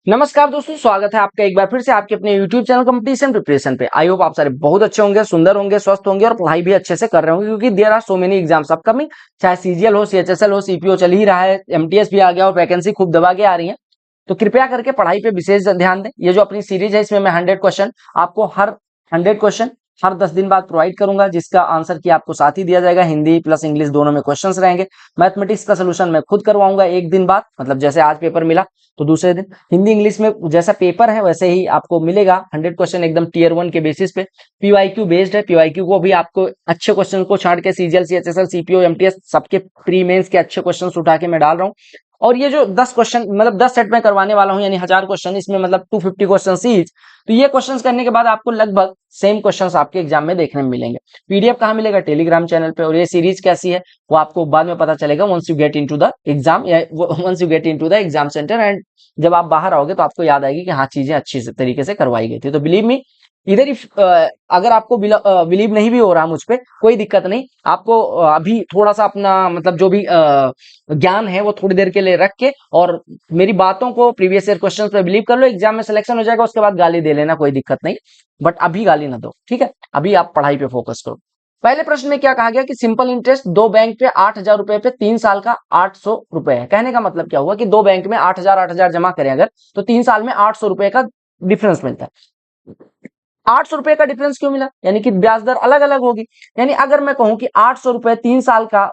नमस्कार दोस्तों, स्वागत है आपका एक बार फिर से आपके अपने YouTube चैनल कंपटीशन प्रिपरेशन पे। आई होप आप सारे बहुत अच्छे होंगे, सुंदर होंगे, स्वस्थ होंगे और पढ़ाई भी अच्छे से कर रहे होंगे, क्योंकि there are so many exams upcoming. चाहे सीजीएल हो, सीएचएसएल हो, सीपीओ चल ही रहा है, एमटीएस भी आ गया और वैकेंसी खूब दबा के आ रही है। तो कृपया करके पढ़ाई पे विशेष ध्यान दें। ये जो अपनी सीरीज है, इसमें मैं 100 क्वेश्चन आपको हर 10 दिन बाद प्रोवाइड करूंगा, जिसका आंसर की आपको साथ ही दिया जाएगा। हिंदी प्लस इंग्लिश दोनों में क्वेश्चंस रहेंगे। मैथमेटिक्स का सोल्यूशन मैं खुद करवाऊंगा एक दिन बाद, मतलब जैसे आज पेपर मिला तो दूसरे दिन। हिंदी इंग्लिश में जैसा पेपर है वैसे ही आपको मिलेगा 100 क्वेश्चन एकदम टीयर 1 के बेसिस पे। पीवाईक्यू बेस्ड है। पीवाईक्यू को भी आपको अच्छे क्वेश्चन को छाड़ के सीजीएल, सीएचएसएल, सीपीओ, एमटीएस सबके प्री मेंस के अच्छे क्वेश्चन उठा के मैं डाल रहा हूँ। और ये जो 10 क्वेश्चन मतलब 10 सेट में करवाने वाला हूं, यानी 1000 क्वेश्चन, इसमें मतलब 250 क्वेश्चन ईच। तो ये क्वेश्चंस करने के बाद आपको लगभग सेम क्वेश्चंस आपके एग्जाम में देखने में मिलेंगे। पीडीएफ कहाँ मिलेगा? टेलीग्राम चैनल पे। और ये सीरीज कैसी है वो आपको बाद में पता चलेगा, once you get into the exam, या once you get into the exam centre. And जब आप बाहर आओगे तो आपको याद आएगी कि हाँ, चीजें अच्छी तरीके से करवाई गई थी। तो बिलीव मी, इधर इफ अगर आपको बिलीव नहीं भी हो रहा मुझ पे, कोई दिक्कत नहीं। आपको अभी थोड़ा सा अपना मतलब जो भी ज्ञान है वो थोड़ी देर के लिए रख के और मेरी बातों को, प्रीवियस ईयर क्वेश्चन पे बिलीव कर लो। एग्जाम में सिलेक्शन हो जाएगा, उसके बाद गाली दे लेना, कोई दिक्कत नहीं। बट अभी गाली ना दो, ठीक है? अभी आप पढ़ाई पे फोकस करो। पहले प्रश्न में क्या कहा गया कि सिंपल इंटरेस्ट दो बैंक पे 8,000 रुपए पे 3 साल का 800 रुपए है। कहने का मतलब क्या हुआ कि दो बैंक में 8,000 जमा करें अगर, तो 3 साल में 800 रुपए का डिफरेंस मिलता है। 800 रुपए का डिफरेंस क्यों मिला? यानी कि ब्याज दर अलग अलग होगी। यानी अगर मैं कहूं कि 800 रुपए 3 साल का,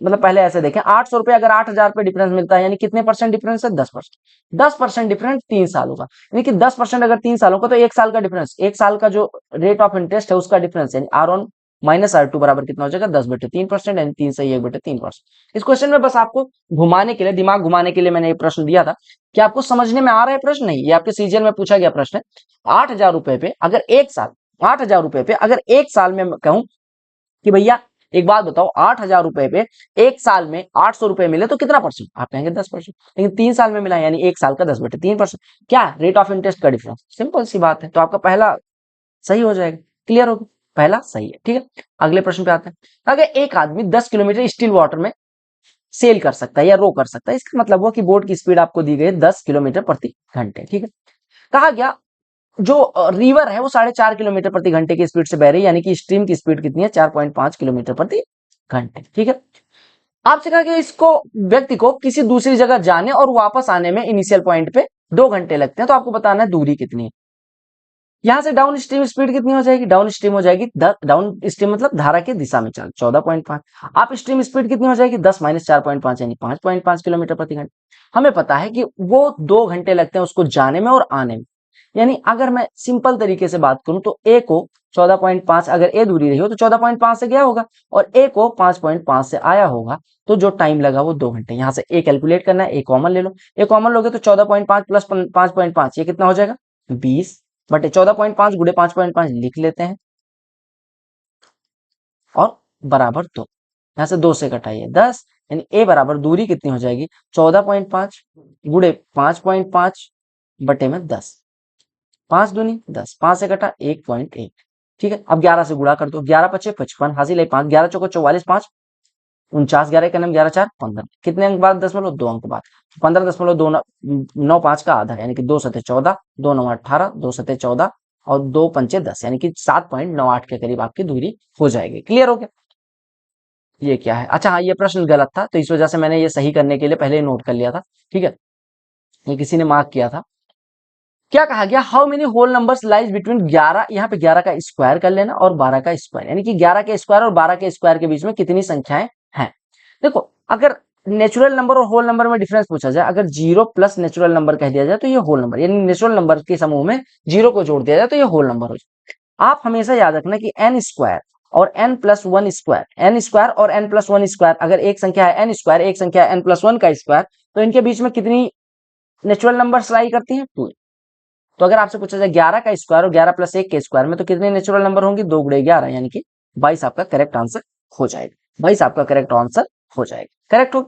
मतलब पहले ऐसे देखें, 800 रुपए अगर 8,000 पे डिफरेंस मिलता है, यानी कितने परसेंट डिफरेंस है? 10%। 10% डिफरेंस 3 सालों का, यानी कि 10% अगर 3 सालों का, तो एक साल का डिफरेंस, एक साल का जो रेट ऑफ इंटरेस्ट है उसका डिफरेंस, यानी R1 माइनस R2 बराबर कितना हो जाएगा? 10/3%, यानी 3 से 1/3%। इस क्वेश्चन में बस आपको घुमाने के लिए, दिमाग घुमाने के लिए मैंने ये प्रश्न दिया था कि आपको समझने में आ रहा है प्रश्न? नहीं, ये आपके सीजीएल में पूछा गया प्रश्न है। 8,000 रुपए पे अगर एक साल, 8,000 रुपए पे अगर एक साल में कहूं कि भैया एक बात बताओ, 8,000 रुपए पे एक साल में 800 रुपए मिले तो कितना परसेंट? आप कहेंगे 10%। लेकिन 3 साल में मिला, यानी एक साल का 10/3%। क्या? रेट ऑफ इंटरेस्ट का डिफरेंस। सिंपल सी बात है। तो आपका पहला सही हो जाएगा। क्लियर होगा? पहला सही है, ठीक है। अगले प्रश्न पे आते हैं। अगर एक आदमी 10 किलोमीटर स्टिल वाटर में सेल कर सकता है या रो कर सकता है, इसका मतलब हुआ कि बोट की स्पीड आपको दी गई 10 किलोमीटर प्रति घंटे, ठीक है। कहा गया जो रिवर है वो 4.5 किलोमीटर प्रति घंटे की स्पीड से बह रही है, यानी कि स्ट्रीम की स्पीड कितनी है? 4.5 किलोमीटर प्रति घंटे, ठीक है। आपसे कहा कि इसको, व्यक्ति को किसी दूसरी जगह जाने और वापस आने में इनिशियल पॉइंट पे 2 घंटे लगते हैं, तो आपको बताना है दूरी कितनी है। यहां से डाउन स्ट्रीम स्पीड कितनी हो जाएगी? डाउन स्ट्रीम हो जाएगी, डाउन स्ट्रीम मतलब धारा की दिशा में चल 14.5। आप स्ट्रीम स्पीड कितनी हो जाएगी? 10 माइनस 4.5 यानी 5.5 किलोमीटर प्रति घंटे। हमें पता है कि वो 2 घंटे लगते हैं उसको जाने में और आने में। यानी अगर मैं सिंपल तरीके से बात करूं तो ए को 14.5, अगर ए दूरी रही हो तो 14.5 से गया होगा, और ए को 5.5 से आया होगा, तो जो टाइम लगा वो 2 घंटे। यहां से ए कैलकुलेट करना है, ए कॉमन ले लो। ए कॉमन लोगे तो 14.5 प्लस 5.5 ये कितना हो जाएगा? 20 बटे 14.5 गुणे 5.5 लिख लेते हैं, और बराबर 2। यहां से 2 से घटाइए 10, यानी ए बराबर दूरी कितनी हो जाएगी? 14.5 गुणे 5.5 बटे में 10। 5 दूनी 10, 5 से घटा 1.1, ठीक है। अब 11 से गुणा कर दो, 11 पचे 55, हासिल है 5, 11 चौको 44, 5 49, 11 का नाम 11 4 15। कितने अंक बाद? 0.2 दो अंक बाद। 15.95 का आधा, यानी कि 2 सते 14, 2 9 18, 2 सते 14 और 2 पंचे 10, यानी कि 7.98 के करीब आपकी दूरी हो जाएगी। क्लियर हो गया? ये क्या है? अच्छा हाँ, ये प्रश्न गलत था, तो इस वजह से मैंने ये सही करने के लिए पहले ही नोट कर लिया था, ठीक है। ये किसी ने मार्क किया था। क्या कहा गया? How many whole numbers lies between 11, यहाँ पे 11 का स्क्वायर कर लेना, और 12 का स्क्वायर, यानी कि 11 के स्क्वायर और 12 के स्क्वायर के बीच में कितनी संख्याएं हैं? देखो, अगर नेचुरल नंबर और होल नंबर में डिफरेंस पूछा जाए, अगर 0 प्लस नेचुरल नंबर कह दिया जाए तो ये होल नंबर, यानी नेचुरल नंबर के समूह में 0 को जोड़ दिया जाए तो ये होल नंबर हो जाए। आप हमेशा याद रखना कि एन स्क्वायर और n plus one square, n square और एन प्लस वन स्क्वायर, अगर एक संख्या है एन स्क्वायर, एक संख्या है एन प्लस वन का स्क्वायर, तो इनके बीच में कितनी नेचुरल नंबर लाई करती है? 2। तो अगर आपसे पूछा जाए 11 का स्क्वायर और 11 प्लस 1 के स्क्वायर में, तो कितने नेचुरल नंबर होंगे? 2 गुणे 11, यानी कि 22 आपका करेक्ट आंसर हो जाएगा। 22 आपका करेक्ट आंसर हो जाएगा। करेक्ट हो?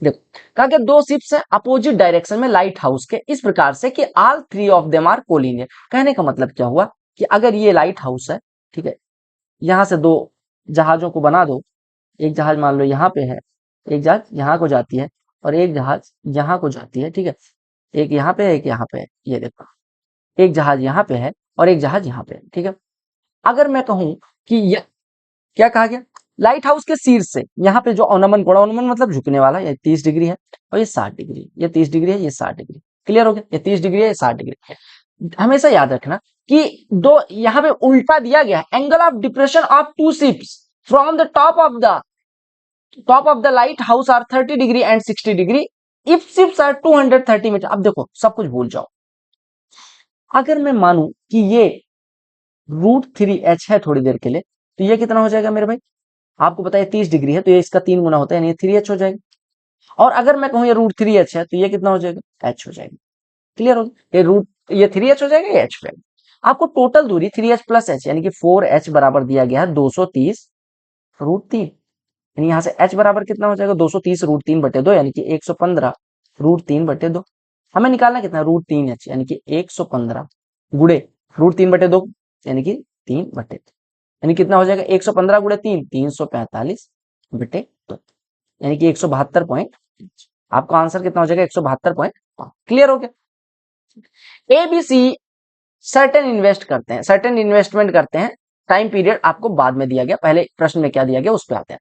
देखो, कहा कि दो शिप्स है अपोजिट डायरेक्शन में लाइट हाउस के, इस प्रकार से कि all 3 of them are collinear. कहने का मतलब क्या हुआ कि अगर ये लाइट हाउस है, ठीक है, यहां से दो जहाजों को बना दो। एक जहाज मान लो यहाँ पे है, एक जहाज यहाँ को जाती है और एक जहाज यहाँ को जाती है, ठीक है। एक यहाँ पे है, एक यहाँ पे है, ये देखो एक जहाज यहाँ पे है और एक जहाज यहाँ पे है, ठीक है। अगर मैं कहूं कि क्या कहा गया, लाइट हाउस के शीर्ष से यहाँ पे जो अवनमन कोण, अवनमन मतलब झुकने वाला, ये 30 डिग्री है और ये 60 डिग्री, ये 30 डिग्री है, ये 60 डिग्री, क्लियर हो गया, ये 30 डिग्री है, ये 60 डिग्री। हमेशा याद रखना कि दो यहाँ पे उल्टा दिया गया है, angle of depression of two ships from the top of the light house are 30 degree and 60 degree if ships are 230 metre. अब देखो सब कुछ भूल जाओ, अगर मैं मानूं कि ये √3h है थोड़ी देर के लिए, तो ये कितना हो जाएगा मेरे भाई, आपको पता है 30 डिग्री है तो ये इसका 3 गुना होता है, यानी ये 3h हो जाएगा। और अगर मैं कहूं ये √3h है तो ये कितना हो जाएगा, h हो जाएगा, क्लियर हो गया, ये 3h हो जाएगा, ये h हो जाएगा। आपको टोटल दूरी 3h प्लस h यानी कि 4h बराबर दिया गया है 230 √3, यानी यहां से h बराबर कितना हो जाएगा 230 √3/2 यानी कि 115 √3/2। हमें निकालना कितना √3h यानी कि 115 गुणे √3/2 यानी कि 3/2, यानी कितना हो जाएगा 115 गुणे 3 345/2 यानी कि 172.5। आपका आंसर कितना हो जाएगा 172.5। क्लियर हो गया। एबीसी सर्टेन इन्वेस्टमेंट करते हैं, टाइम पीरियड आपको बाद में दिया गया, पहले प्रश्न में क्या दिया गया उस पर आते हैं।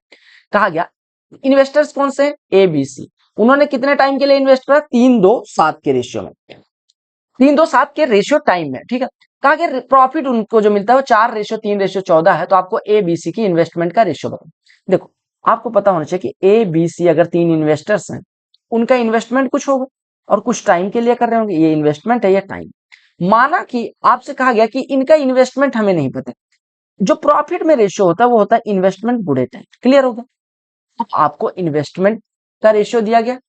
कहा गया इन्वेस्टर्स कौन से, एबीसी, उन्होंने कितने टाइम के लिए इन्वेस्ट करा, 3-2-7 के रेशियो में, 3-2-7 के रेशियो टाइम में, ठीक है। कहा गया प्रॉफिट उनको जो मिलता है वो 4:3:14 है, तो आपको एबीसी की इन्वेस्टमेंट का रेशियो बताओ। देखो आपको पता होना चाहिए कि एबीसी अगर 3 इन्वेस्टर्स हैं, उनका इन्वेस्टमेंट कुछ होगा और कुछ टाइम के लिए कर रहे होंगे, ये इन्वेस्टमेंट है, ये टाइम। माना कि आपसे कहा गया कि इनका इन्वेस्टमेंट हमें नहीं पता, जो प्रॉफिट में रेशियो होता है वो होता है इन्वेस्टमेंट गुणे टाइम, क्लियर होगा। अब आपको इन्वेस्टमेंट का रेशियो दिया गया,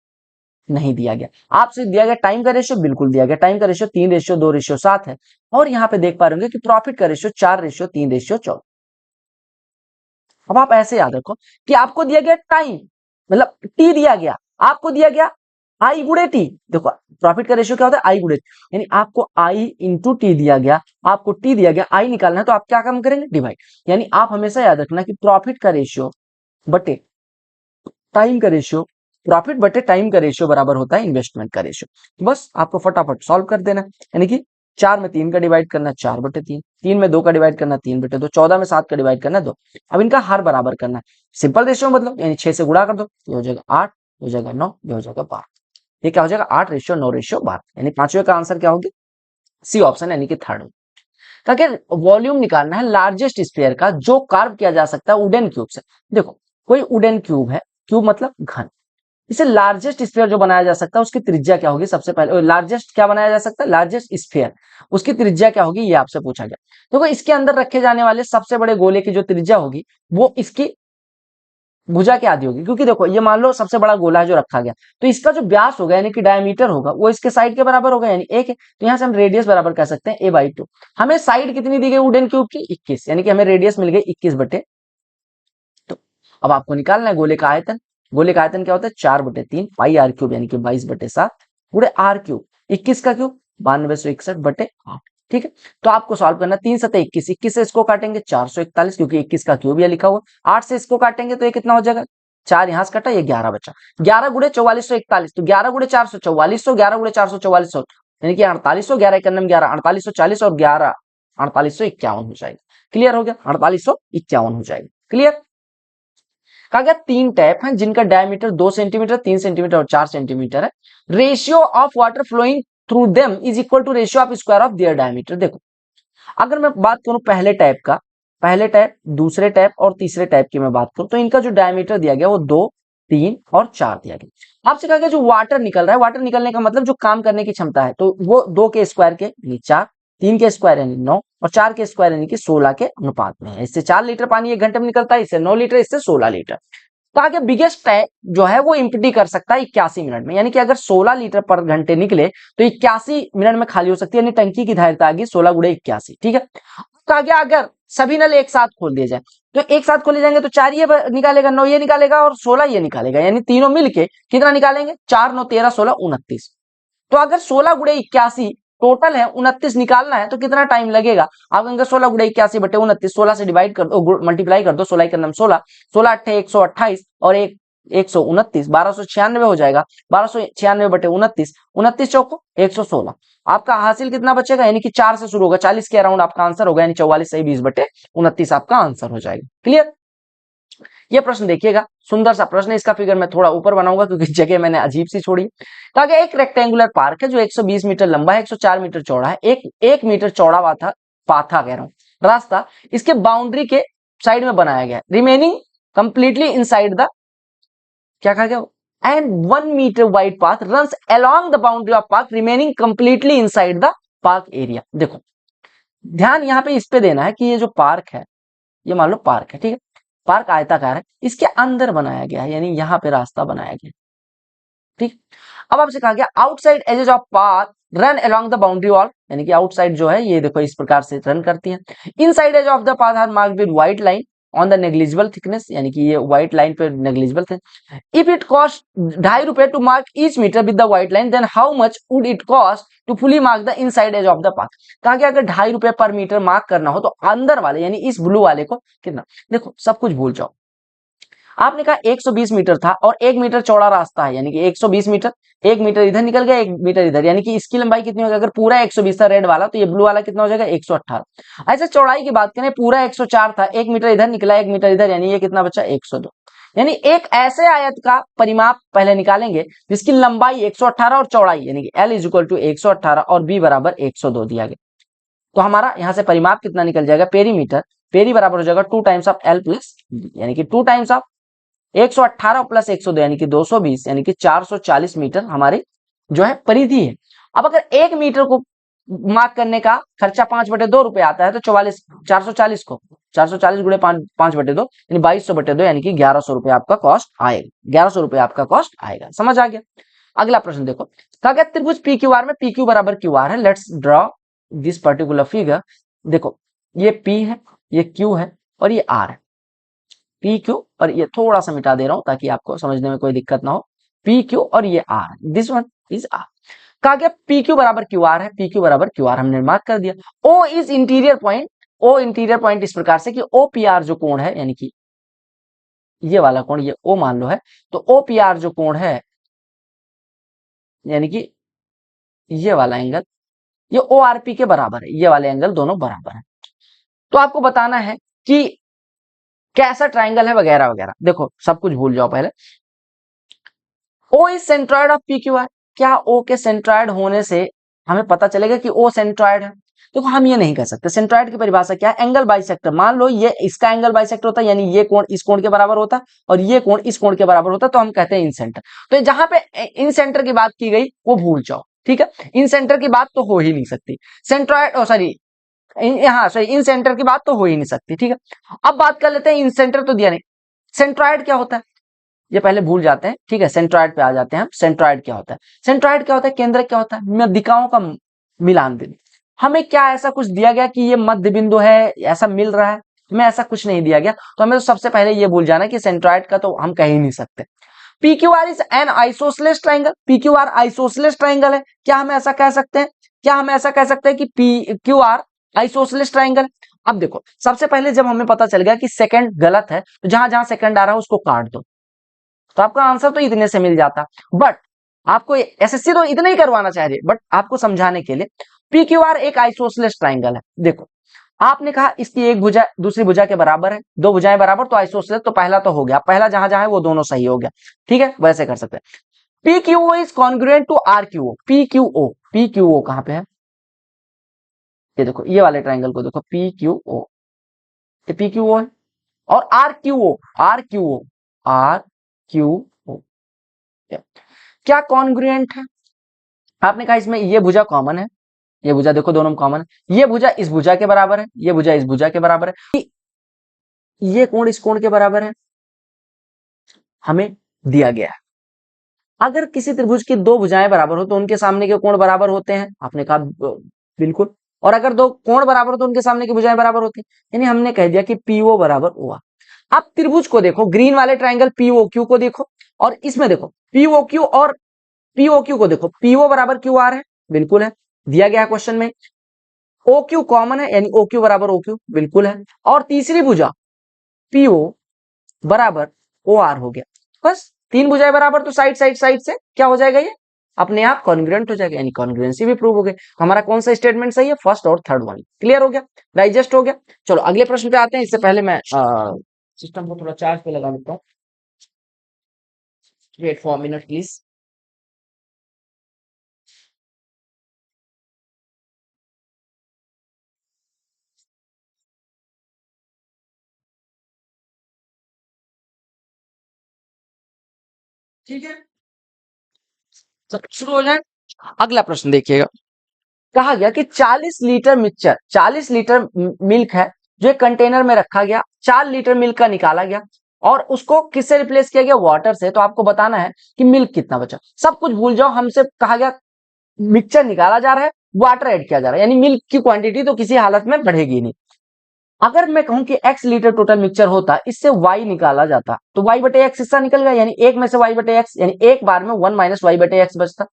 नहीं दिया गया, आपसे दिया गया टाइम का रेशियो, बिल्कुल दिया गया, टाइम का रेशियो 3:2:7 है, और यहां पे देख पा रहे होंगे कि प्रॉफिट का रेशियो 4:3:14। अब आप ऐसे याद रखो कि आपको दिया गया टाइम, मतलब टी दिया गया, आपको दिया गया आई गुणे टी। देखो प्रॉफिट का रेशियो क्या होता है, आई गुणे, यानी आपको आई इंटू टी दिया गया, आपको टी दिया गया, आई निकालना है तो आप क्या काम करेंगे, डिवाइड। यानी आप हमेशा याद रखना कि प्रॉफिट का रेशियो बटे टाइम का रेशियो, प्रॉफिट बटे टाइम का रेशियो बराबर होता है इन्वेस्टमेंट का रेशियो। बस आपको फटाफट सॉल्व कर देना, यानी कि 4 में 3 का डिवाइड करना 4/3, 3 में 2 का डिवाइड करना 3/2, 14 में 7 का डिवाइड करना 2। अब इनका हर बराबर करना है, सिंपल रेशियो मतलब, यानी 6 से गुणा कर दो, ये हो जाएगा 8, हो जाएगा 9, ये हो जाएगा 12। ये क्या हो जाएगा 8:9:12, यानी पांचवें का आंसर क्या होगी, सी ऑप्शन यानी कि थर्ड। ताकि वॉल्यूम निकालना है लार्जेस्ट स्फीयर का जो कार्व किया जा सकता है वुडन क्यूब से। देखो कोई वुडन क्यूब है, क्यूब मतलब घन, इसे लार्जेस्ट स्फीयर जो बनाया जा सकता है उसकी त्रिज्या क्या होगी, सबसे पहले लार्जेस्ट क्या बनाया जा सकता है, लार्जेस्ट स्फीयर, उसकी त्रिज्या क्या होगी, ये आपसे पूछा गया। देखो इसके अंदर रखे जाने वाले सबसे बड़े गोले की जो त्रिज्या होगी वो इसकी भुजा के आधी होगी, क्योंकि देखो ये मान लो सबसे बड़ा गोला है जो रखा गया, तो इसका जो व्यास होगा यानी कि डायमीटर होगा वो इसके साइड के बराबर होगा, यानी 1 है, तो यहां से हम रेडियस बराबर कह सकते हैं a/2। हमें साइड कितनी दी गई वुडन क्यूब की, 21, यानी कि हमें रेडियस मिल गई 21/2। अब आपको निकालना है गोले का आयतन, गोले का आयतन क्या होता है 4/3 पाई r क्यूब यानी कि 22/7 गुणे r क्यूब, 21 का क्यूब 9261/8, ठीक है। तो आपको सॉल्व करना 3×7=21, 21 से इसको काटेंगे 441, क्योंकि 21 का क्यूब ये लिखा हुआ, 8 से इसको काटेंगे तो ये कितना हो जाएगा, 4 यहां से कटा, ये 11 बचा, 11 गुणे 4441, तो 11 गुणे 400 4400, 11 गुणे 400 4400, यानी कि 4800, 11 11 11 4840 और 11 4851 हो जाएगा। क्लियर हो गया, 4851 हो जाएगा। क्लियर। कहा गया 3 टैप हैं जिनका डायमीटर 2 सेंटीमीटर, 3 सेंटीमीटर और 4 सेंटीमीटर है, ratio of water flowing through them is equal to ratio of square of their diameter. देखो अगर मैं बात करूं पहले टैप का, पहले टैप, दूसरे टैप और तीसरे टैप की मैं बात करूं तो इनका जो डायमीटर दिया गया वो 2, 3 और 4 दिया गया। आपसे कहा गया जो वाटर निकल रहा है, वाटर निकलने का मतलब जो काम करने की क्षमता है, तो वो 2 के स्क्वायर के यानी 4, 3 के स्क्वायर यानी 9 और 4 के स्क्वायर यानी कि 16 के अनुपात में है। इससे 4 लीटर पानी 1 घंटे में निकलता है, इससे 9 लीटर, इससे 16 लीटर। तो आगे बिगेस्ट टैंक जो है वो एम्प्टी कर सकता है 81 मिनट में, यानी कि अगर 16 लीटर पर घंटे निकले तो 81 मिनट में खाली हो सकती है, यानी टंकी की धारिता आ गई 16 गुणे 81, ठीक है। तो आगे अगर सभी नल एक साथ खोल दिए जाए तो एक साथ खोले जाएंगे तो 4 ये निकालेगा, 9 ये निकालेगा और 16 ये निकालेगा, यानी तीनों मिलके कितना निकालेंगे, 4 9 13 16 29। तो अगर 16 गुणे 81 टोटल है 29 निकालना है तो कितना टाइम लगेगा, आप कहेंगे 16 गुणे 81/29, 16 से डिवाइड कर दो, मल्टीप्लाई कर दो, 16 के नाम 16, 16 8 128 और 1 129, 1296 हो जाएगा, 1296 बटे 29, 29 चौको 116। आपका हासिल कितना बचेगा, यानी कि 4 से शुरू होगा, 40 के अराउंड आपका आंसर होगा, यानी 44 सही 20 बटे 29 आपका आंसर हो जाएगा। क्लियर। ये प्रश्न देखिएगा, सुंदर सा प्रश्न है। इसका फिगर मैं थोड़ा ऊपर बनाऊंगा क्योंकि जगह मैंने अजीब सी छोड़ी। तो आगे एक रेक्टेंगुलर पार्क है जो 120 मीटर लंबा है, 104 मीटर चौड़ा है, एक मीटर चौड़ा पाथा कह रहा हूं रास्ता इसके बाउंड्री के साइड में बनाया गया है, रिमेनिंग कंप्लीटली इनसाइड द, क्या कहा गया, and 1 metre wide path runs along the boundary of park remaining completely inside the park area. देखो ध्यान यहाँ पे इस पे देना है कि ये जो पार्क है, ये मान लो पार्क है, ठीक है, पार्क आयताकार है, इसके अंदर बनाया गया है, यानी यहाँ पे रास्ता बनाया गया, ठीक। अब आपसे कहा गया outside edges of path run along the boundary wall, यानी कि आउटसाइड जो है ये देखो इस प्रकार से रन करती है। Inside edge of the path are marked with white line on the negligible thickness, यानी कि ये व्हाइट लाइन पे नेग्लिजिबल थे। If it cost ₹2.5 to mark each metre with the white line, then how much would it cost to fully mark the inside edge of the path. कहा गया अगर ₹2.5 पर metre mark करना हो तो अंदर वाले यानी इस ब्लू वाले को कितना, देखो सब कुछ भूल जाओ। आपने कहा 120 मीटर था और 1 मीटर चौड़ा रास्ता है, यानी कि 120 मीटर, 1 मीटर इधर निकल गया, 1 मीटर इधर, यानी कि इसकी लंबाई कितनी होगी, अगर पूरा 120 था रेड वाला तो ये ब्लू वाला कितना हो जाएगा 118। ऐसे चौड़ाई की बात करें पूरा 104 था, 1 मीटर इधर निकला, 1 मीटर इधर, यानी ये कितना बचा 102। यानी एक ऐसे आयत का परिमाप पहले निकालेंगे जिसकी लंबाई 118 और चौड़ाई यानी कि L = 118 और B = 102 दिया गया। तो हमारा यहाँ से परिमाप कितना निकल जाएगा, पेरीमीटर, पेरी बराबर हो जाएगा 2 times of L plus B, यानी कि 2 टाइम्स ऑफ 118 प्लस 102 यानी कि 220, यानी कि 440 मीटर हमारी जो है परिधि है। अब अगर 1 मीटर को मार्क करने का खर्चा 5/2 रुपए आता है तो 440 को 440 गुणे 5/2 यानी 2200/2 यानी कि 1100 रुपए आपका कॉस्ट आएगा, 1100 रुपए आपका कॉस्ट आएगा। समझ आ गया। अगला प्रश्न देखो, कहा गया त्रिभुज पी क्यू आर में पी क्यू बराबर क्यू आर है, let's draw this particular figure. देखो ये पी है, ये क्यू है और ये आर है, पी क्यू, और ये थोड़ा सा मिटा दे रहा हूं ताकि आपको समझने में कोई दिक्कत ना हो, पी क्यू और ये R, this one is R. कहा गया पी क्यू बराबर क्यू आर है, पी क्यू बराबर क्यू आर हमने मार्क कर दिया। O is interior point, O interior point इस प्रकार से कि ओ पी आर जो कोण है, यानी कि ये वाला कोण, ये ओ मान लो है, तो ओ पी आर जो कोण है यानी कि ये वाला एंगल, ये ओ आर पी के बराबर है, ये वाले एंगल दोनों बराबर है। तो आपको बताना है कि कैसा ट्राइंगल है वगैरह वगैरह। देखो सब कुछ भूल जाओ पहले। O is centroid of P Q R, क्या ओ के सेंट्रॉइड होने से हमें पता चलेगा कि ओ सेंट्रॉइड है? देखो हम ये नहीं कर सकते। सेंट्रॉइड की परिभाषा क्या है, एंगल बाइसेक्टर। मान लो ये इसका एंगल बाइसेक्टर होता है, यानी ये कोण इस कोण के बराबर होता है और ये कोण इस कोण के बराबर होता है, तो हम कहते हैं इन सेंटर। तो जहां पे इन सेंटर की बात की गई वो भूल जाओ, ठीक है। इन सेंटर की बात तो हो ही नहीं सकती, सेंट्रॉइड सॉरी हाँ सॉरी इन सेंटर की बात तो हो ही नहीं सकती, ठीक है। अब बात कर लेते हैं, इन सेंटर तो दिया नहीं, सेंट्रॉइड क्या होता है ये पहले भूल जाते हैं, ठीक है। सेंट्रॉइड पे आ जाते हैं हम। सेंट्रॉइड क्या होता है, सेंट्रॉइड क्या होता है, केंद्रक क्या होता है, मध्यिकाओं का मिलान बिंदु। हमें क्या ऐसा कुछ दिया गया कि ये मध्य बिंदु है, ऐसा मिल रहा है, हमें ऐसा कुछ नहीं दिया गया। तो हमें तो सबसे पहले ये भूल जाना कि सेंट्रॉइड का तो हम कह ही नहीं सकते। P Q are is an isosceles triangle, P Q are isosceles triangle है, क्या हम ऐसा कह सकते हैं, क्या हम ऐसा कह सकते हैं कि P Q are isosceles triangle? अब देखो सबसे पहले जब हमें पता चल गया कि सेकंड गलत है तो जहां जहां सेकंड आ रहा है उसको काट दो, तो आपका आंसर तो इतने से मिल जाता। बट आपको एसएससी तो इतना ही करवाना चाह रही है, बट आपको समझाने के लिए पी क्यू आर एक आइसोसेलेस ट्राइंगल है। देखो आपने कहा इसकी एक भुजा दूसरी भुजा के बराबर है, दो भुजाएं बराबर तो आइसोसेलेस, तो पहला तो हो गया, पहला जहां जहां है वो दोनों सही हो गया, ठीक है, वैसे कर सकते हैं। P Q O is congruent to R Q O, P Q O, P Q O कहां पे है, ये देखो ये वाले ट्राइंगल को देखो, पी क्यू ओ, ये पी क्यू ओ है, और R Q O, R Q O, R Q O क्या कॉन्ग्रुएंट है? आपने कहा इसमें ये भुजा कॉमन है, ये भुजा देखो दोनों में कॉमन है, ये भुजा इस भुजा के बराबर है, ये भुजा इस भुजा के बराबर है, ये कोण इस कोण के बराबर है, हमें दिया गया है। अगर किसी त्रिभुज की दो भुजाएं बराबर हो तो उनके सामने के कोण बराबर होते हैं, आपने कहा बिल्कुल। और अगर दो कोण बराबर हो तो उनके सामने की भुजाएं बराबर होती हैं, यानी हमने कह दिया कि पीओ बराबर ओ। अब त्रिभुज को देखो, ग्रीन वाले ट्राइंगल पीओक्यू को देखो, और इसमें देखो पीओक्यू और पीओक्यू को देखो, पीओ बराबर क्यू आर है, बिल्कुल है, दिया गया क्वेश्चन में। ओ क्यू कॉमन है, यानी ओ क्यू बराबर ओ क्यू, बिल्कुल है। और तीसरी भुजा पीओ बराबर ओ आर हो गया। बस 3 भुजाएं बराबर, तो साइड साइड साइड से क्या हो जाएगा, ये अपने आप कॉन्ग्रुएंट हो जाएगा, यानी कॉन्ग्रुएंसी भी प्रूव हो गई। हमारा कौन सा स्टेटमेंट सही है, फर्स्ट और थर्ड वन। क्लियर हो गया, डाइजेस्ट हो गया। चलो अगले प्रश्न पे आते हैं। इससे पहले मैं सिस्टम को थोड़ा चार्ज पे लगा लेता हूँ। Wait for minute please. ठीक है, तो शुरू हो जाए। अगला प्रश्न देखिएगा। कहा गया कि 40 लीटर मिक्सचर, 40 लीटर मिल्क है जो एक कंटेनर में रखा गया, 4 लीटर मिल्क का निकाला गया और उसको किससे रिप्लेस किया गया, वाटर से। तो आपको बताना है कि मिल्क कितना बचा। सब कुछ भूल जाओ, हमसे कहा गया मिक्सचर निकाला जा रहा है, वाटर ऐड किया जा रहा है, यानी मिल्क की क्वांटिटी तो किसी हालत में बढ़ेगी नहीं। अगर मैं कहूं कि x लीटर टोटल मिक्सचर होता, इससे y निकाला जाता, तो y बटे x हिस्सा निकल गया, यानी एक में से y बटे x, यानी एक बार में 1 माइनस y बटे x बचता।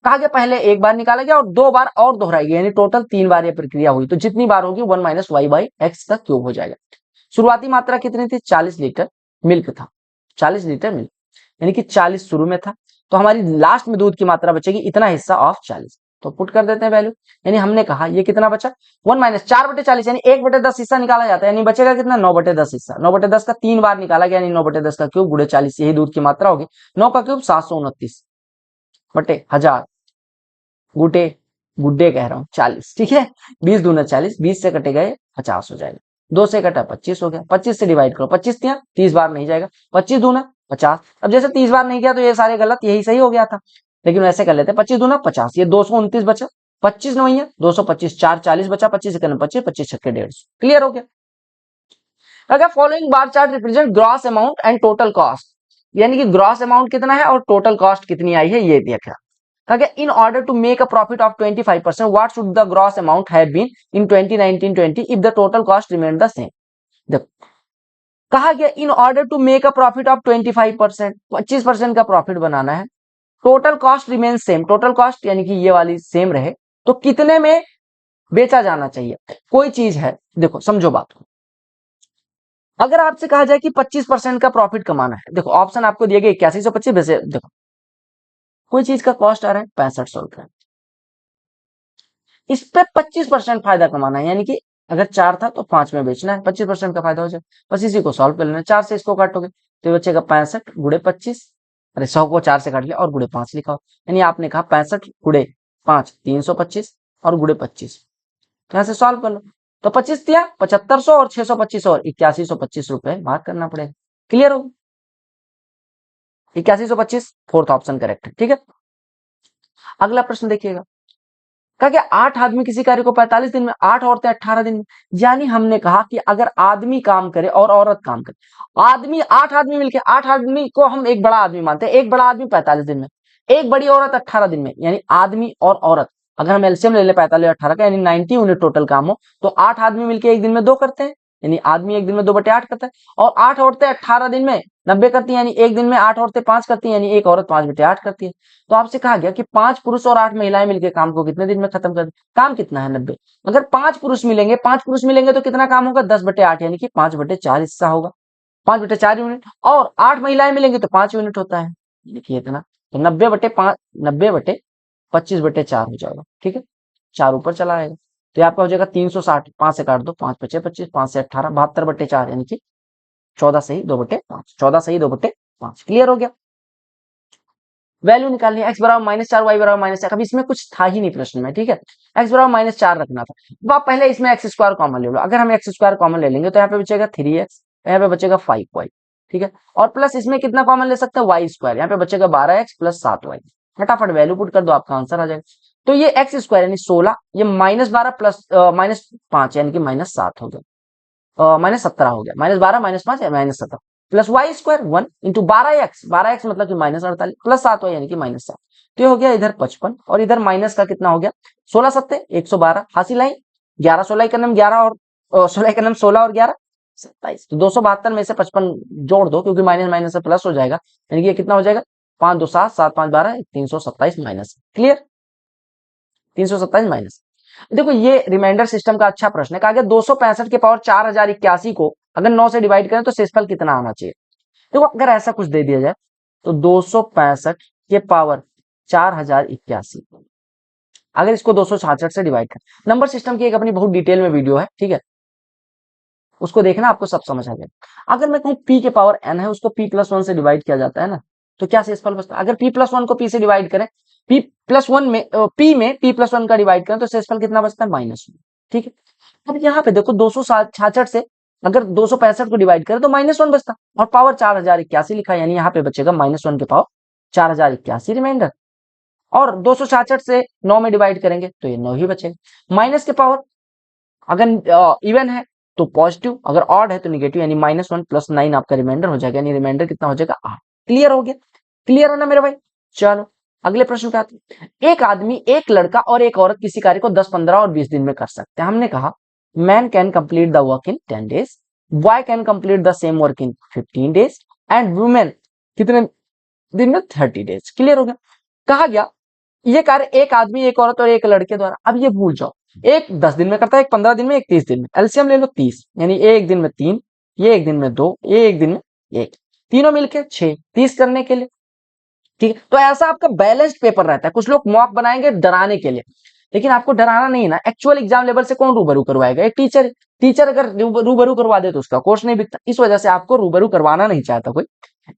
कहा गया पहले एक बार निकाला गया और 2 बार और दोहराई गई, यानी टोटल 3 बार ये प्रक्रिया हुई, तो जितनी बार होगी 1 माइनस वाई बाई एक्स का क्यूब हो जाएगा। शुरुआती मात्रा कितनी थी, 40 लीटर मिल्क था, 40 लीटर मिल्क, यानी कि 40 शुरू में था, तो हमारी लास्ट में दूध की मात्रा बचेगी इतना हिस्सा ऑफ 40। तो पुट कर देते हैं वैल्यू, यानी हमने कहा ये कितना बचा, 1 माइनस 4 बटे 40, यानी 1 बटे 10 हिस्सा निकाला जाता है, यानी बचेगा कितना, 9 बटे 10 हिस्सा। 9 बटे 10 का 3 बार निकाला गया, यानी 9 बटे 10 का क्यूब गुड़े 40, यही दूध की मात्रा होगी। 9 का क्यूब 729 बटे 1000 गुटे गुड्डे कह रहा हूँ 40। ठीक है, 20 दूना 40, 20 से कटेगा ये 50 हो जाएगा, 2 से कटा 25 हो गया, 25 से डिवाइड करो, 25 दिया 30 बार नहीं जाएगा, 25 दूना 50। अब जैसे 30 बार नहीं गया तो ये सारे गलत, यही सही हो गया था, लेकिन ऐसे कर लेते हैं, 25 दूना 50, ये 229 बचा, 25 नहीं है 225, 4 40 बचा, 25 से 25, 25 छक्के 150। क्लियर हो गया। अगर following bar chart represent gross amount and total cost, यानी कि ग्रॉस अमाउंट कितना है और टोटल कॉस्ट कितनी आई है ये देखा। In order to make a profit of 25%, what should the gross amount have been in 2019-20 if the total cost remained the same? देखो कहा गया in order to make a profit of 25%, 25% का profit बनाना है, total cost remain same, total cost यानी कि ये वाली same रहे, तो कितने में बेचा जाना चाहिए। कोई चीज है, देखो समझो बात को, अगर आपसे कहा जाए कि 25% का प्रॉफिट कमाना है, देखो ऑप्शन आपको दिए गए 8125, वैसे देखो कोई चीज का कॉस्ट आ रहा है 6500 रुपए, इस पे 25% फायदा कमाना है, यानी कि अगर 4 था तो 5 में बेचना है, 25% का फायदा हो जाए। बस इसी को सॉल्व कर लेना, 4 से इसको काटोगे तो ये बचेगा 65 गुड़े 25, अरे 100 को 4 से काट लिया और गुड़े 5 लिखा हो, यानी आपने कहा 65 गुड़े 5 325 और गुड़े 25, तो यहां से सॉल्व कर लो, तो 25 दिया 7500 और 625 और 8125 रुपए मार्क करना पड़ेगा। क्लियर हो, 8125 फोर्थ ऑप्शन करेक्ट है। ठीक है, अगला प्रश्न देखिएगा। कहा कि 8 आदमी किसी कार्य को 45 दिन में, 8 औरतें 18 दिन में, यानी हमने कहा कि अगर आदमी काम करे और औरत काम करे, आदमी 8 आदमी मिलके, 8 आदमी को हम एक बड़ा आदमी मानते हैं, एक बड़ा आदमी 45 दिन में, एक बड़ी औरत 18 दिन में, यानी आदमी और औरत अगर हम एलसीएम ले ले 45 18 का, यानी 90 यूनिट टोटल काम हो, तो 8 आदमी मिलके एक दिन में 2 करते हैं, यानी आदमी एक दिन में 2/8 करता है, और 8 औरतें 18 दिन में 90 करती है, यानी एक दिन में 8 औरतें 5 करती है, यानी एक औरत 5/8 करती है। तो आपसे कहा गया कि 5 पुरुष और 8 महिलाएं मिलकर काम को कितने दिन में खत्म कर दे। काम कितना है 90, अगर 5 पुरुष मिलेंगे, 5 पुरुष मिलेंगे तो कितना काम होगा 10/8, यानी कि 5/4 हिस्सा होगा, 5/4 यूनिट, और 8 महिलाएं मिलेंगी तो 5 यूनिट होता है, देखिए इतना, तो 90/5 90/25/4 हो जाएगा। ठीक है, 4 ऊपर चला आएगा, तो आपका हो जाएगा 360, 5 से काट दो, 5 5 25, 5 से 18 72/4, यानी कि 14 सही 2/5, 14 सही 2/5। क्लियर हो गया। वैल्यू निकालनी है, एक्स बराबर -4 वाई बराबर -4, अब इसमें कुछ था ही नहीं प्रश्न में। ठीक है, एक्स बराबर -4 रखना था, अब आप पहले इसमें एक्स स्क्वायर कॉमन ले लो, अगर हम एक्स स्क्वायर कॉमन ले लेंगे तो यहाँ पे बचेगा 3x, यहाँ पे बचेगा 5y। ठीक है, और प्लस इसमें कितना कॉमन ले सकते हैं, वाई स्क्वायर, यहाँ पे बचेगा 12x प्लस 7y। फटाफट वैल्यू पुट कर दो, आपका आंसर आ जाएगा। तो ये एक्स स्क्वायर यानी 16, ये -12 प्लस -5 यानी कि -7 हो गया, -17 हो गया, -12 -5 -17 plus Y square 1 into 12x, 12x मतलब कि -48 प्लस 7y यानी कि -7, तो ये हो गया इधर 55 और इधर माइनस का कितना हो गया 16 सत्ते 112, हासिल आई 11 16 का नाम 11 और 16 का नाम 16 और 11 27, तो 272 में से 55 जोड़ दो क्योंकि माइनस माइनस से प्लस हो जाएगा, यानी कि ये कितना हो जाएगा 5 2 7 7 5 12 327 माइनस। Clear, 327 minus. देखो ये रिमाइंडर सिस्टम का अच्छा प्रश्न है, कहा गया 265 के पावर 4081 को अगर 9 से डिवाइड करें तो शेषफल कितना आना चाहिए। देखो अगर ऐसा कुछ दे दिया जाए तो 265 के पावर 4081। अगर इसको 266 से डिवाइड कर, नंबर सिस्टम की एक अपनी बहुत डिटेल में वीडियो है, ठीक है, उसको देखना, आपको सब समझ आ जाएगा। अगर मैं कहूं p के पावर n है, उसको p+1 से डिवाइड किया जाता है ना, तो क्या शेषफल बचता है? अगर p+1 को p से डिवाइड करें, p+1 में p में p+1 का डिवाइड करें तो शेषफल कितना बचता है? -1। ठीक है, अब यहाँ पे देखो 266 से अगर 265 को डिवाइड करें तो -1 बचता, और पावर 4081 लिखा है, यानी यहाँ पे बचेगा -1 के पावर 4081 रिमाइंडर। और 266 से 9 में डिवाइड करेंगे तो ये 9 ही बचेगा। माइनस के पावर अगर इवन है तो पॉजिटिव, अगर ऑड है तो निगेटिव, यानी -1 + 9 आपका रिमाइंडर हो जाएगा, यानी रिमाइंडर कितना हो जाएगा? 8। क्लियर हो गया? क्लियर है ना मेरे भाई? चलो अगले प्रश्न पे आते हैं। एक आदमी, एक लड़का और एक औरत किसी कार्य को 10, 15 और 20 दिन में कर सकते हैं। हमने कहा man can complete the work in 10 days, boy can complete the same work in 15 days and women कितने दिन में? 30 डेज। क्लियर हो गया? कहा गया ये कार्य एक आदमी, एक औरत और एक लड़के द्वारा, अब ये भूल जाओ, एक 10 दिन में करता है, एक 15 दिन में, एक 30 दिन में। एलसीएम ले लो 30, यानी एक दिन में 3, ये एक दिन में 2, ये एक दिन में 1, तीनों मिलके 6, 30 करने के लिए। ठीक है, तो ऐसा आपका बैलेंस्ड पेपर रहता है। कुछ लोग मॉक बनाएंगे डराने के लिए, लेकिन आपको डराना नहीं है ना। एक्चुअल एग्जाम लेवल से कौन रूबरू करवाएगा? एक टीचर। टीचर अगर रूबरू करवा दे तो उसका कोर्स नहीं बिकता, इस वजह से आपको रूबरू करवाना नहीं चाहता कोई।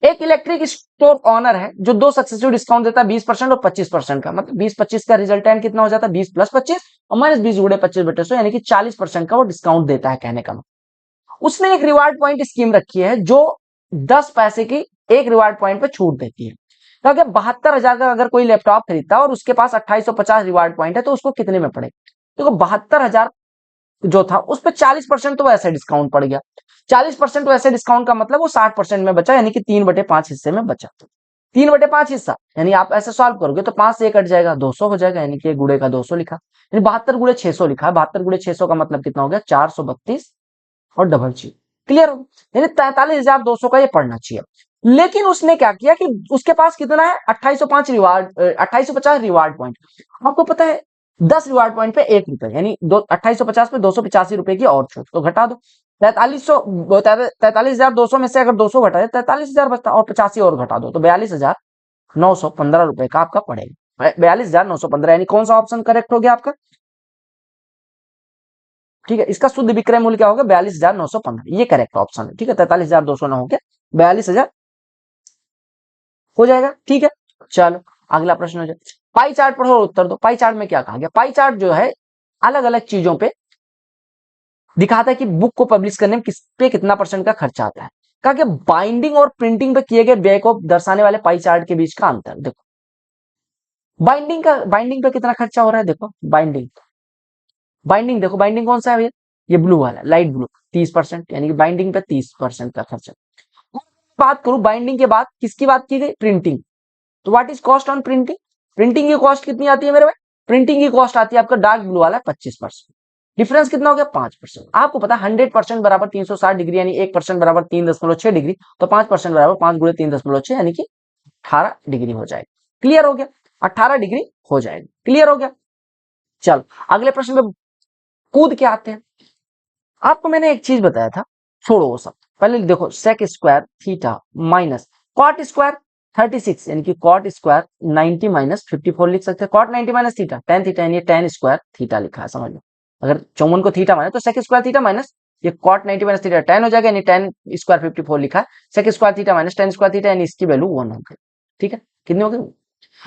एक इलेक्ट्रिक स्टोर ऑनर है जो 2 सक्सेसिव डिस्काउंट देता है, 20% और 25% का, मतलब 20-25 का रिजल्टेंट कितना हो जाता है? 20 + 25 और -20 × 25/100, यानी कि 40% का वो डिस्काउंट देता है, कहने का मतलब। उसने एक रिवार्ड पॉइंट स्कीम रखी है जो 10 पैसे की एक रिवार्ड पॉइंट पे छूट देती है। तो अगर 72,000 का अगर कोई लैपटॉप खरीदता है और उसके पास 2850 रिवार्ड पॉइंट है, तो उसको कितने में पड़ेगा? देखो 72,000 जो था उस पर 40% तो वैसे डिस्काउंट पड़ गया। 40% वैसे डिस्काउंट का मतलब वो 60% में बचा, यानी कि 3/5 हिस्से में बचा। 3/5 हिस्सा, यानी आप ऐसे सॉल्व करोगे तो 5 से 1 कट जाएगा, 200 हो जाएगा, यानी कि गुणे का 200 लिखा, यानी 72 × 600 लिखा है। 72 × 600 का मतलब कितना हो गया? 432 और डबल जी। क्लियर हो? यानी 43,200 का ये पढ़ना चाहिए। लेकिन उसने क्या किया कि उसके पास कितना है? 2805 रिवार्ड, 2850 रिवार्ड पॉइंट। आपको पता है 10 रिवार्ड पॉइंट पे 1 रुपए, यानी 2850 पे 285 रुपए की और छूट, तो घटा दो। 43,200 में से अगर 200 घटा दे 43,000 बचता, और 85 और घटा दो तो 42,915 रुपए का आपका पड़ेगा। 42,915, यानी कौन सा ऑप्शन करेक्ट हो गया आपका? ठीक है, इसका शुद्ध विक्रय मूल्य क्या होगा? 42,915, ये करेक्ट ऑप्शन है। ठीक है, 43,200 ना होकर 42,000 हो जाएगा। ठीक है, चलो अगला प्रश्न हो जाए। पाई चार्ट पढ़ो और उत्तर दो। पाई चार्ट में क्या कहा गया? पाई चार्ट जो है अलग अलग चीजों पे दिखाता है कि बुक को पब्लिश करने में किस पे कितना % का खर्चा आता है। कहा कि बाइंडिंग और प्रिंटिंग पे किए गए व्यय को दर्शाने वाले पाई चार्ट के बीच का अंतर देखो। बाइंडिंग पे कितना खर्चा हो रहा है? देखो बाइंडिंग देखो, बाइंडिंग कौन सा है भैया? ये ब्लू वाला, लाइट ब्लू, 30%, यानी कि बाइंडिंग पे 30% का खर्चा। बात करूं बाइंडिंग के बाद किसकी बात की गई? प्रिंटिंग। तो what is cost on printing? Printing की कॉस्ट कितनी आती है मेरे भाई? प्रिंटिंग की कॉस्ट आती है आपका डार्क ब्लू वाला 25%। डिफरेंस कितना हो गया? 5%। आपको पता 100% बराबर 360 डिग्री, यानी 1% बराबर 3.6 डिग्री, तो 5% बराबर 5 × 3.6, यानी कि 18 डिग्री हो जाएगा। क्लियर हो गया? 18 डिग्री हो जाएगा। क्लियर हो गया? चलो अगले प्रश्न पे कूद के आते हैं। आपको मैंने एक चीज बताया था, छोड़ो वो सब, पहले देखो sec square theta minus cot square 36, यानी कि कॉट स्क्वायर 90 - 54 लिख सकते हैं। कॉट 90 - थीटा tan थीटा, यानी tan स्क्वायर थीटा लिखा है, समझ लो। अगर 54 को थीटा माने तो सेक स्क्वायर थीटा माइनस ये कॉट 90 - थीटा tan हो जाएगा, यानी tan स्क्वायर 54 लिखा है। Sec square theta minus tan square theta, यानी इसकी वैल्यू 1 हो गई। ठीक है, कितनी हो गई?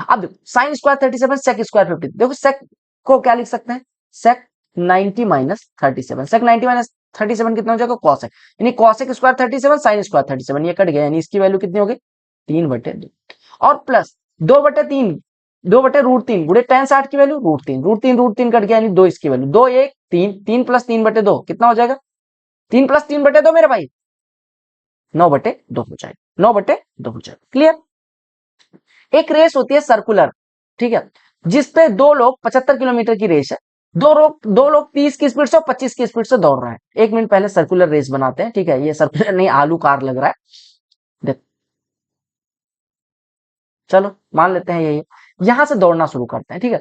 अब देखो साइन स्क्वायर 37 सेक स्क्वायर 50, देखो सेक को क्या लिख सकते हैं? सेक 90 - 37, सेक 90 - 37 कितना हो जाएगा? कॉसेक, यानी कॉसेक स्क्वायर 37 साइन स्क्वायर 37, ये कट गया, यानी इसकी वैल्यू कितनी हो गई? 3/2 और प्लस 2/3, 2/√3 गुणे tan 60 की वैल्यू √3, √3 कट गया, यानी 2 इसकी वैल्यू 2 1 3, 3 + 3/2 कितना हो जाएगा? 3 + 3/2 मेरे भाई 9/2 हो जाएगा, 9/2 हो जाएगा। क्लियर? एक रेस होती है सर्कुलर, ठीक है, जिसपे दो लोग 75 किलोमीटर की रेस है, दो लोग 30 की स्पीड से और 25 की स्पीड से दौड़ रहे हैं। 1 मिनट पहले सर्कुलर रेस बनाते हैं, ठीक है, ये सर्कुलर नहीं आलू कार लग रहा है। देख, चलो मान लेते हैं यही, यहां से दौड़ना शुरू करते हैं, ठीक है।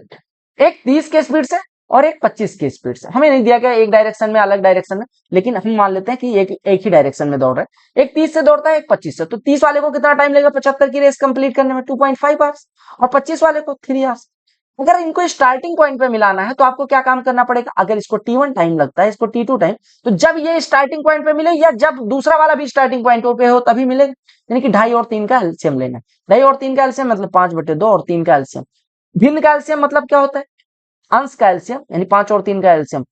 एक 30 के स्पीड से और एक 25 की स्पीड से। हमें नहीं दिया गया एक डायरेक्शन में अलग डायरेक्शन में, लेकिन हम मान लेते हैं कि एक ही डायरेक्शन में दौड़ रहा है। एक 30 से दौड़ता है, एक 25 से। तो 30 वाले को कितना टाइम लगेगा 75 की रेस कंप्लीट करने में? 2.5 आवर्स। और 25 वाले को 3 आवर्स। अगर इनको स्टार्टिंग पॉइंट पे मिलाना है तो आपको क्या काम करना पड़ेगा? अगर इसको T1 टाइम लगता है, इसको T2 टाइम, तो जब ये स्टार्टिंग पॉइंट पे मिले या जब दूसरा वाला भी स्टार्टिंग पॉइंट पे हो तभी मिलेगा। यानी कि 2.5 और 3 का एलसीएम लेना है। 2.5 और 3 का एलसीएम मतलब 5/2 और 3 का एलसीएम। भिन्न का एलसीएम मतलब क्या होता है? अंश का एलसीएम, यानी 5 और 3 का एलसीएम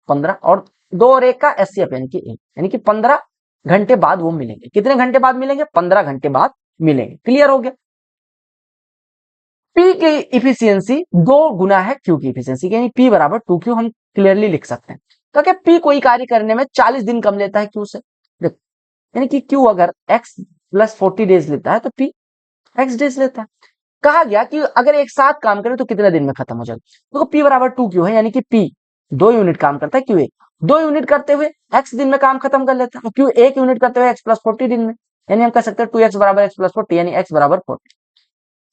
15 और 2 और 1 का एचसीएफ यानी कि 1, यानी कि 15 घंटे बाद वो मिलेंगे। कितने घंटे बाद मिलेंगे? 15 घंटे बाद मिलेंगे। क्लियर हो गया? पी की इफिशियंसी 2 गुना है क्यू की इफिशियंसी, यानी पी बराबर 2Q हम क्लियरली लिख सकते हैं। तो क्या पी कोई कार्य करने में 40 दिन कम लेता है क्यू से? देखो, यानी कि क्यू अगर x प्लस 40 डेज लेता है तो पी x डेज लेता है। कहा गया कि अगर एक साथ काम करें तो कितने दिन में खत्म हो जाएगा? देखो पी बराबर 2Q है, यानी कि पी 2 यूनिट काम करता है, क्यू 1 2 यूनिट करते हुए x दिन में काम खत्म कर लेता है, और क्यू 1 यूनिट करते हुए x प्लस 40 दिन में। यानी हम कह सकते हैं 2x बराबर x प्लस 40, यानी x बराबर 40।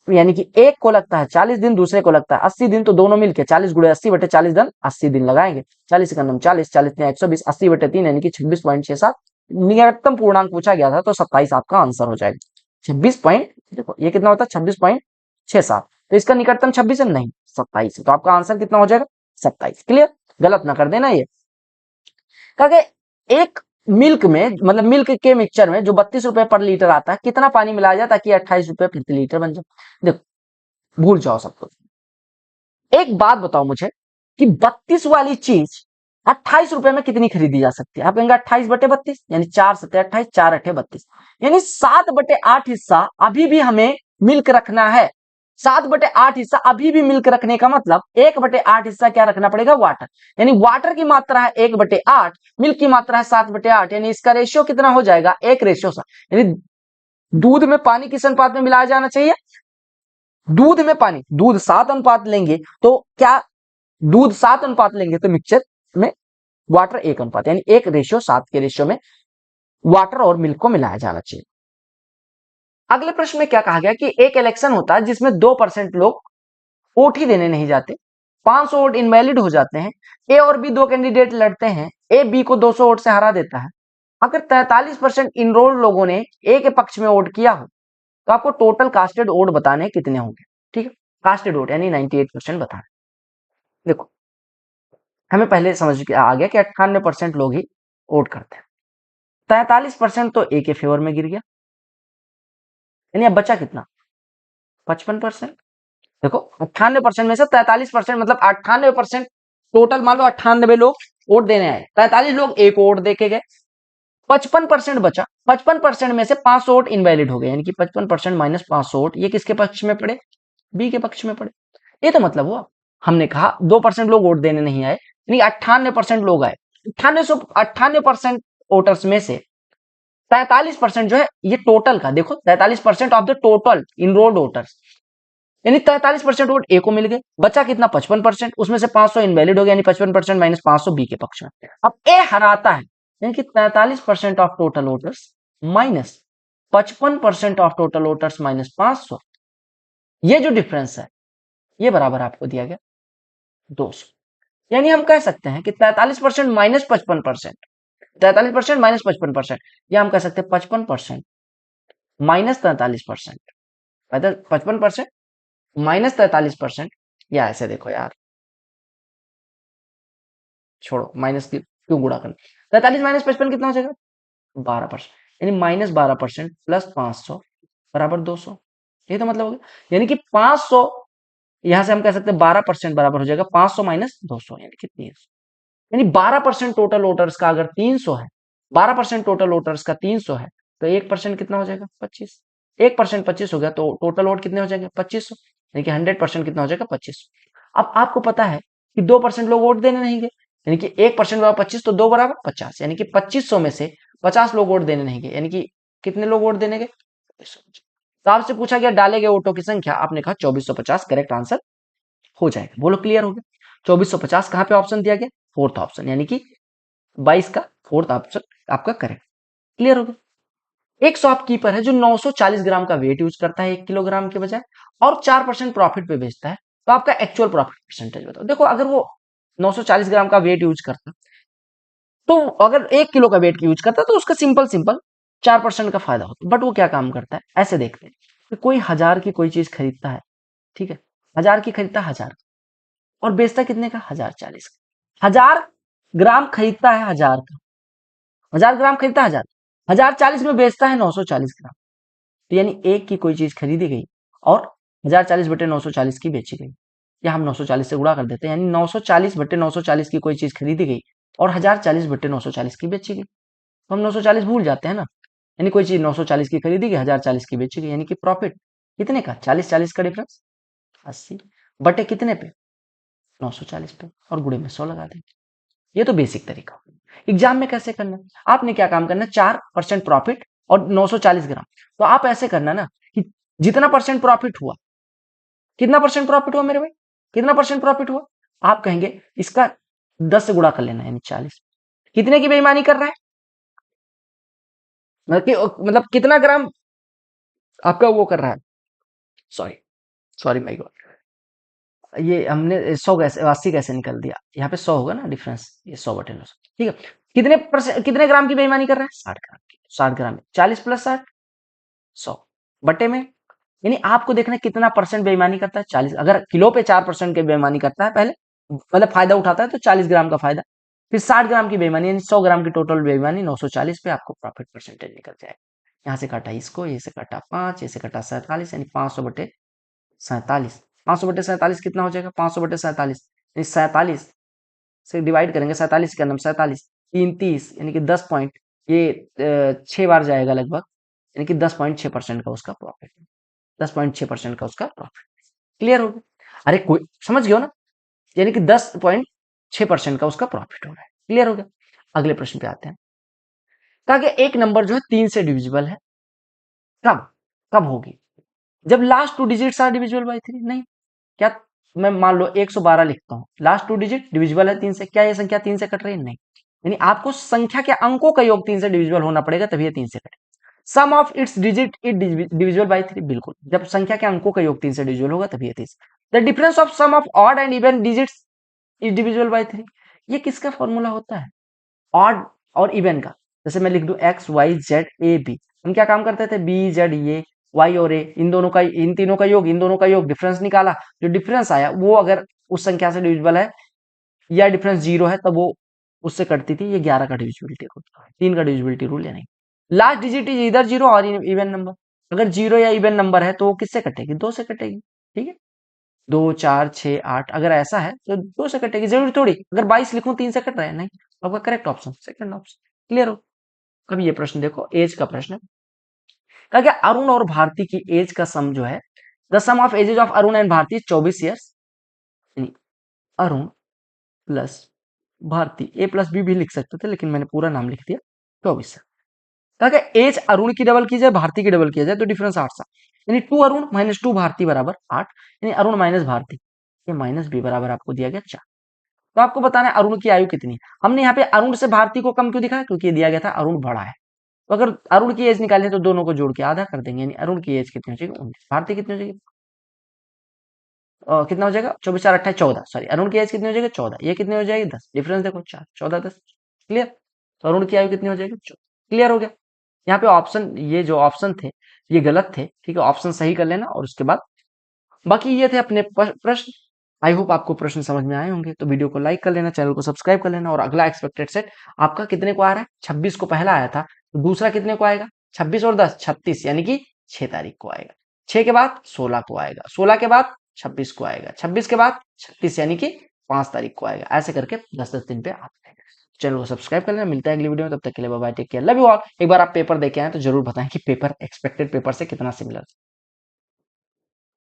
यानी कि एक को लगता है 40 दिन, दूसरे को लगता है 80 दिन, तो दोनों मिलकर 40 गुणे 80/40 दिन 80 दिन लगाएंगे। 40 का नम 40, 40 में 120, 80/3 यानी कि 26.67। निकटतम पूर्णांक पूछा गया था तो 27 आपका आंसर हो जाएगा। 26 पॉइंट, देखो ये कितना होता है 26.67, तो इसका निकटतम 26 है नहीं 27 है, तो आपका आंसर कितना हो जाएगा 27। क्लियर? गलत ना कर देना ये। क्योंकि एक मिल्क में मतलब मिल्क के मिक्सचर में जो 32 रुपए पर लीटर आता है, कितना पानी मिलाया जाए ताकि 28 रुपए प्रति लीटर बन जाए? देखो भूल जाओ सब कुछ। एक बात बताओ मुझे कि 32 वाली चीज 28 रुपए में कितनी खरीदी जा सकती है? आप कहेंगे 28/32, यानी 4×7=28, 4×8=32, यानी 7/8 हिस्सा अभी भी हमें मिल्क रखना है। 7/8 हिस्सा अभी भी मिल्क रखने का मतलब 1/8 हिस्सा क्या रखना पड़ेगा? वाटर। यानी वाटर की मात्रा है 1/8, मिल्क की मात्रा है 7/8, यानी इसका रेशियो कितना हो जाएगा? 1:7। यानी दूध में पानी किस अनुपात में मिलाया जाना चाहिए? दूध में पानी, दूध 7 अनुपात लेंगे तो क्या दूध 7 अनुपात लेंगे तो मिक्सचर में वाटर 1 अनुपात, यानी 1:7 के रेशियो में वाटर और मिल्क को मिलाया जाना चाहिए। अगले प्रश्न में क्या कहा गया कि एक इलेक्शन होता है जिसमें 2% लोग वोट ही देने नहीं जाते, 500 वोट इनवैलिड हो जाते हैं। ए और बी 2 कैंडिडेट लड़ते हैं, ए बी को 200 वोट से हरा देता है। अगर 43% इनरोल्ड लोगों ने ए के पक्ष में वोट किया हो तो आपको टोटल कास्टेड वोट बताने कितने होंगे? ठीक है, कास्टेड वोट यानी 98% बताना। देखो हमें पहले समझ आ गया कि 98% लोग ही वोट करते हैं। 43% तो ए के फेवर में गिर गया, यानी अब बचा कितना? 55%। देखो 98% में से 43% मतलब 98%, टोटल मान लो 98 लोग वोट देने आए, 43 लोग एक वोट दे के गए, 55% बचा। 55% में से 500 वोट इनवैलिड हो गए, यानी कि 55% माइनस 500 वोट ये किसके पक्ष में पड़े? बी के पक्ष में पड़े। ये तो मतलब हुआ हमने कहा 2% लोग वोट देने नहीं आए, यानी 98% लोग आए। 98% वोटर्स में से 43% जो है ये टोटल का, देखो 43% of the total enrolled voters, यानी 43% वोट ए को मिल गए। बचा कितना? 55%, उसमें से 500 इनवैलिड हो गया, यानी 55% माइनस 500 बी के पक्ष में। अब ए हराता है, यानी कि 43% of total voters minus 55% of total voters minus 500, ये जो डिफरेंस है ये बराबर आपको दिया गया 200। यानी हम कह सकते हैं कि 43% माइनस 55%, 43% माइनस 55%, या हम कह सकते हैं 55% माइनस 43%, 55% माइनस 43%, या ऐसे देखो यार, छोड़ो माइनस की क्यों गुणा करना। 43 माइनस 55 कितना हो जाएगा? 12%, यानी माइनस 12% प्लस 500 बराबर 200। ये तो मतलब हो गया, यानी कि 500, यहां से हम कह सकते हैं 12% बराबर हो जाएगा 500 माइनस 200, यानी कितनी है? यानी 12% टोटल वोटर्स का अगर 300 है, 12% टोटल वोटर्स का 300 है, तो 1% कितना हो जाएगा? 25। 1% 25 हो गया, तो टोटल वोट कितने हो जाएंगे? 2500, यानी कि 100% कितना हो जाएगा? 2500। अब आपको पता है कि 2% लोग वोट देने नहीं गए, यानी कि 1% बराबर 25, तो 2 बराबर 50, यानी कि 2500 में से 50 लोग वोट देने नहीं गए, यानी कि कितने लोग वोट देने गए? 2400। तो आपसे पूछा गया डाले गए वोटों की संख्या, आपने कहा 2450 करेक्ट आंसर हो जाएगा। बोलो क्लियर हो गया? 2450 कहां पे ऑप्शन दिया गया? फोर्थ ऑप्शन, यानी कि 22 का फोर्थ ऑप्शन आपका करेक्ट। क्लियर हो गया? एक शॉपकीपर है जो 940 ग्राम का वेट यूज करता है 1 किलोग्राम के बजाय, और 4% प्रॉफिट पे बेचता है, तो आपका एक्चुअल प्रॉफिट परसेंटेज बताओ। देखो अगर वो 940 ग्राम का वेट यूज करता, तो अगर 1 किलो का वेट यूज करता तो उसका सिंपल सिंपल 4% का फायदा होता। बट वो क्या काम करता है, ऐसे देखते हैं कि कोई 1000 की कोई चीज खरीदता है, ठीक है, 1000 की खरीदता है 1000 और बेचता कितने का, 1040 का। 1000 ग्राम खरीदता है 1000 का, 1000 ग्राम खरीदता है 1000, 1040 में बेचता है 940 ग्राम। तो यानी एक की कोई चीज खरीदी गई और 1040/940 की बेची गई, या हम 940 से गुणा कर देते हैं, यानी 940/940 की कोई चीज खरीदी गई और 1040/940 की बेची गई। तो हम 940 भूल जाते हैं ना, यानी कोई चीज 940 की खरीदी गई, 1040 की बेची गई, यानी कि प्रॉफिट कितने का, 40-40 का डिफरेंस 80 बटे कितने पे, 940 पे, और गुणे में 100 लगा देंगे। ये तो बेसिक तरीका। एग्जाम में कैसे करना है, आपने क्या काम करना है, 4% प्रॉफिट और 940 ग्राम। तो आप ऐसे करना ना कि जितना परसेंट प्रॉफिट हुआ, कितना परसेंट प्रॉफिट हुआ मेरे भाई, कितना परसेंट प्रॉफिट हुआ, आप कहेंगे इसका 10 से गुणा कर लेना, यानी 40। कितने की बेईमानी कर रहा है, मतलब कितना ग्राम आपका वो कर रहा है, सॉरी, सॉरी माय गॉड, ये हमने 100 कैसे 80 कैसे निकल दिया, यहाँ पे 100 होगा ना डिफरेंस, ये 100/900, ठीक है। कितने ग्राम की बेईमानी कर रहा है, 60 ग्राम की। 60 ग्राम में 40 + 60, 100 बटे में, यानी आपको देखना है कितना परसेंट बेईमानी करता है, 40। अगर किलो पे 4% की बेईमानी करता है पहले, मतलब फायदा उठाता है, तो 40 ग्राम का फायदा, फिर 60 ग्राम की बेईमानी, यानी 100 ग्राम की टोटल बेईमानी, 940 पे आपको प्रॉफिट परसेंटेज निकल जाएगा। यहाँ से काटा इसको, ये से काटा 5, ये से काटा 47, यानी 500/47। 500/47 कितना हो जाएगा, 500/47, यानी 47 से डिवाइड करेंगे, 47 के अंदर 47, 3 30, यानी कि 10 पॉइंट, ये 6 बार जाएगा लगभग, यानी कि 10.6% का उसका प्रॉफिट, 10.6% का उसका प्रॉफिट। क्लियर हो गया, अरे कोई समझ गया ना, यानी कि 10.6% का उसका प्रॉफिट हो रहा है। क्लियर हो गया, अगले प्रश्न पे आते हैं। कहा कि एक नंबर जो है 3 से डिविजिबल है, कब, कब होगी, जब last 2 digits are divisible by 3, नहीं, क्या, मैं मान लो 112 लिखता हूँ, लास्ट 2 डिजिट डिविजिबल है 3 से, क्या ये संख्या 3 से कट रही है, नहीं, यानी आपको संख्या के अंकों का योग 3 से डिविजिबल होना पड़ेगा, तभी ये 3 से कटे। Sum of its digit it divisible by 3, बिल्कुल, जब संख्या के अंकों का योग 3 से डिविजिबल होगा तभी ये 3। The difference of sum of odd and even digits is divisible by 3, ये किसका फॉर्मूला होता है, ऑड और इवन का। जैसे मैं लिख दूं x y z a b, हम क्या काम करते थे, बी जेड ये, वाई और ए, इन दोनों का, इन तीनों का योग, इन दोनों का योग, डिफरेंस निकाला, जो डिफरेंस आया वो अगर उस संख्या से डिविजिबल है या डिफरेंस 0 है, तब वो उससे कटती थी, ये 11 का डिविजिबिलिटी रूल, 3 का डिविजिबिलिटी रूल या नहीं। लास्ट डिजिट इज इधर 0 और इवन नंबर, अगर 0 या इवन नंबर है तो वो किससे कटेगी, 2 से कटेगी, ठीक है, 2 4 6 8, अगर ऐसा है तो 2 से कटेगी, जरूरी थोड़ी अगर 22 लिखूं 3 से कट रहा है, नहीं, आपका correct option second option. Clear हो। अब ये प्रश्न देखो, एज का प्रश्न है, कहा कि अरुण और भारती की एज का सम जो है, the sum of ages of Arun and Bharti 24 years, Arun plus Bharti, a plus b भी लिख सकते थे लेकिन मैंने पूरा नाम लिख दिया, 24 से। कहा कि एज अरुण की डबल की जाए, भारती की डबल किया जाए, तो डिफरेंस 8 सा, यानी 2 अरुण माइनस 2 भारती बराबर 8, यानी अरुण माइनस भारती, ये माइनस बी बराबर आपको दिया गया 4। तो आपको बताना है अरुण की आयु कितनी है। हमने यहाँ पे अरुण से भारती को कम क्यों दिखाया, क्योंकि ये दिया गया था अरुण बड़ा है। तो अगर अरुण की एज निकाले तो दोनों को जोड़ के आधा कर देंगे, यानी अरुण की एज कितनी हो जाएगी, 19, भारती कितनी हो जाएगी, कितना हो जाएगा, 24 4 28 14, सॉरी, अरुण की एज कितनी हो जाएगी, 14, ये कितनी हो जाएगी, 10, डिफरेंस देखो 4 14 10। क्लियर, तो अरुण की आयु कितनी हो जाएगी, 14। क्लियर हो गया। यहाँ पे ऑप्शन, ये जो ऑप्शन थे ये गलत थे, ठीक है, ऑप्शन सही कर लेना, और उसके बाद बाकी ये थे अपने प्रश्न। आई होप आपको प्रश्न समझ में आए होंगे, तो वीडियो को लाइक कर लेना, चैनल को सब्सक्राइब कर लेना, और अगला एक्सपेक्टेड सेट आपका कितने को आ रहा है, 26 को पहला आया था, तो दूसरा कितने को आएगा, 26 और 10 36, यानी कि 6 तारीख को आएगा, 6 के बाद 16 को आएगा, 16 के बाद 26 को आएगा, 26 के बाद 36, यानी कि 5 तारीख को आएगा, ऐसे करके 10-10 दिन पे आते हैं। चैनल को सब्सक्राइब कर लेना, मिलता है अगली वीडियो में, तब तक के लिए bye bye, take care, love you all. एक बार आप पेपर देखे आए तो जरूर बताएं कि पेपर एक्सपेक्टेड पेपर से कितना सिमिलर